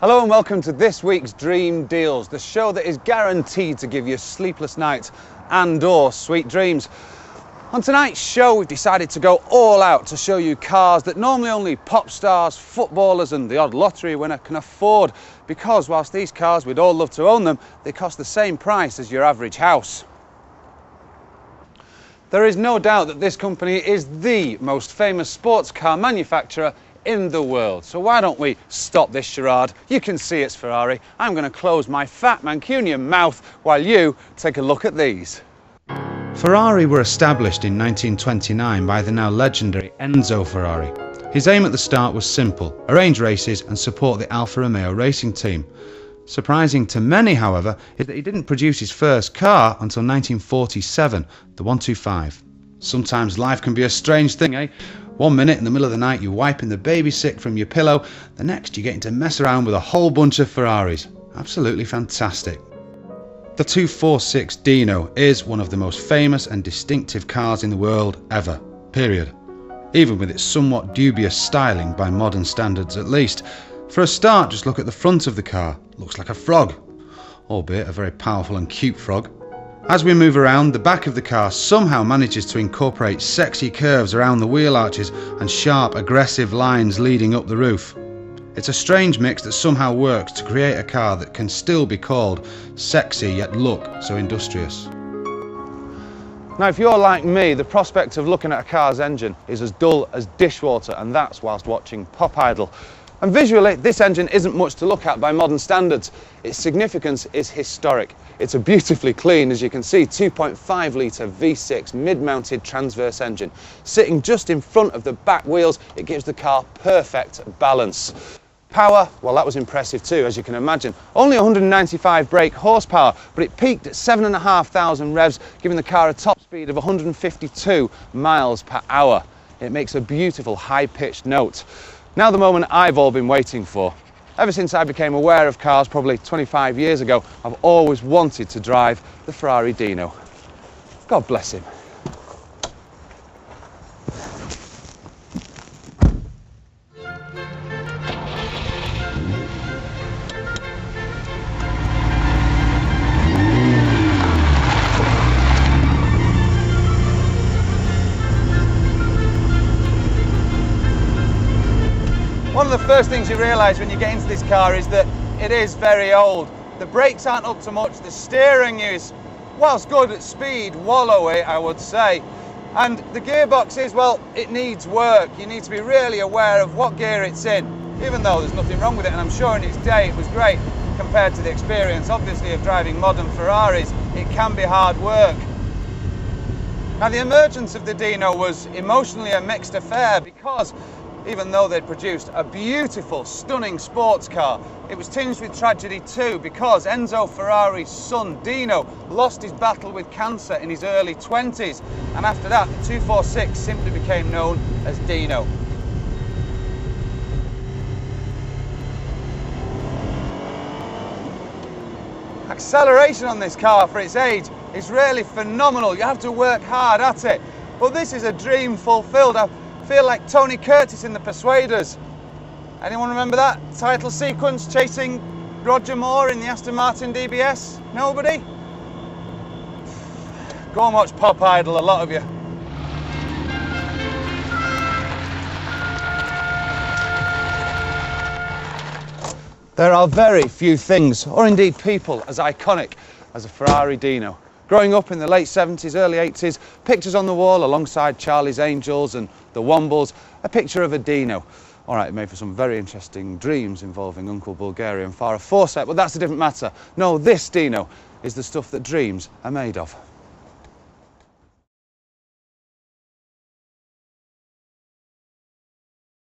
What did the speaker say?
Hello and welcome to this week's Dream Deals, the show that is guaranteed to give you sleepless nights and/or sweet dreams. On tonight's show, we've decided to go all out to show you cars that normally only pop stars, footballers and the odd lottery winner can afford, because whilst these cars we'd all love to own them, they cost the same price as your average house. There is no doubt that this company is the most famous sports car manufacturer in the world. So why don't we stop this charade? You can see it's Ferrari. I'm going to close my fat Mancunian mouth while you take a look at these. Ferrari were established in 1929 by the now legendary Enzo Ferrari. His aim at the start was simple: arrange races and support the Alfa Romeo racing team. Surprising to many, however, is that he didn't produce his first car until 1947, the 125. Sometimes life can be a strange thing, eh? One minute in the middle of the night you're wiping the baby sick from your pillow, the next you're getting to mess around with a whole bunch of Ferraris. Absolutely fantastic. The 246 Dino is one of the most famous and distinctive cars in the world ever, period. Even with its somewhat dubious styling by modern standards at least. For a start, just look at the front of the car. Looks like a frog, albeit a very powerful and cute frog. As we move around, the back of the car somehow manages to incorporate sexy curves around the wheel arches and sharp, aggressive lines leading up the roof. It's a strange mix that somehow works to create a car that can still be called sexy yet look so industrious. Now, if you're like me, the prospect of looking at a car's engine is as dull as dishwater, and that's whilst watching Pop Idol. And visually, this engine isn't much to look at by modern standards. Its significance is historic. It's a beautifully clean, as you can see, 2.5 litre V6 mid-mounted transverse engine. Sitting just in front of the back wheels, it gives the car perfect balance. Power, well, that was impressive too, as you can imagine. Only 195 brake horsepower, but it peaked at 7,500 revs, giving the car a top speed of 152 miles per hour. It makes a beautiful high-pitched note. Now the moment I've all been waiting for. Ever since I became aware of cars probably 25 years ago, I've always wanted to drive the Ferrari Dino. God bless him. One of the first things you realise when you get into this car is that it is very old. The brakes aren't up to much, the steering is, whilst good at speed, wallowy, I would say. And the gearbox is, well, it needs work. You need to be really aware of what gear it's in, even though there's nothing wrong with it, and I'm sure in its day it was great compared to the experience, obviously, of driving modern Ferraris. It can be hard work. Now, the emergence of the Dino was emotionally a mixed affair, because even though they'd produced a beautiful, stunning sports car, it was tinged with tragedy too, because Enzo Ferrari's son, Dino, lost his battle with cancer in his early 20s, and after that, the 246 simply became known as Dino. Acceleration on this car for its age is really phenomenal. You have to work hard at it. But this is a dream fulfilled. I feel like Tony Curtis in The Persuaders. Anyone remember that title sequence chasing Roger Moore in the Aston Martin DBS? Nobody? Go and watch Pop Idol, a lot of you. There are very few things, or indeed people, as iconic as a Ferrari Dino. Growing up in the late 70s, early 80s, pictures on the wall alongside Charlie's Angels and the Wombles, a picture of a Dino. All right, it made for some very interesting dreams involving Uncle Bulgaria and Farrah Fawcett, but that's a different matter. No, this Dino is the stuff that dreams are made of.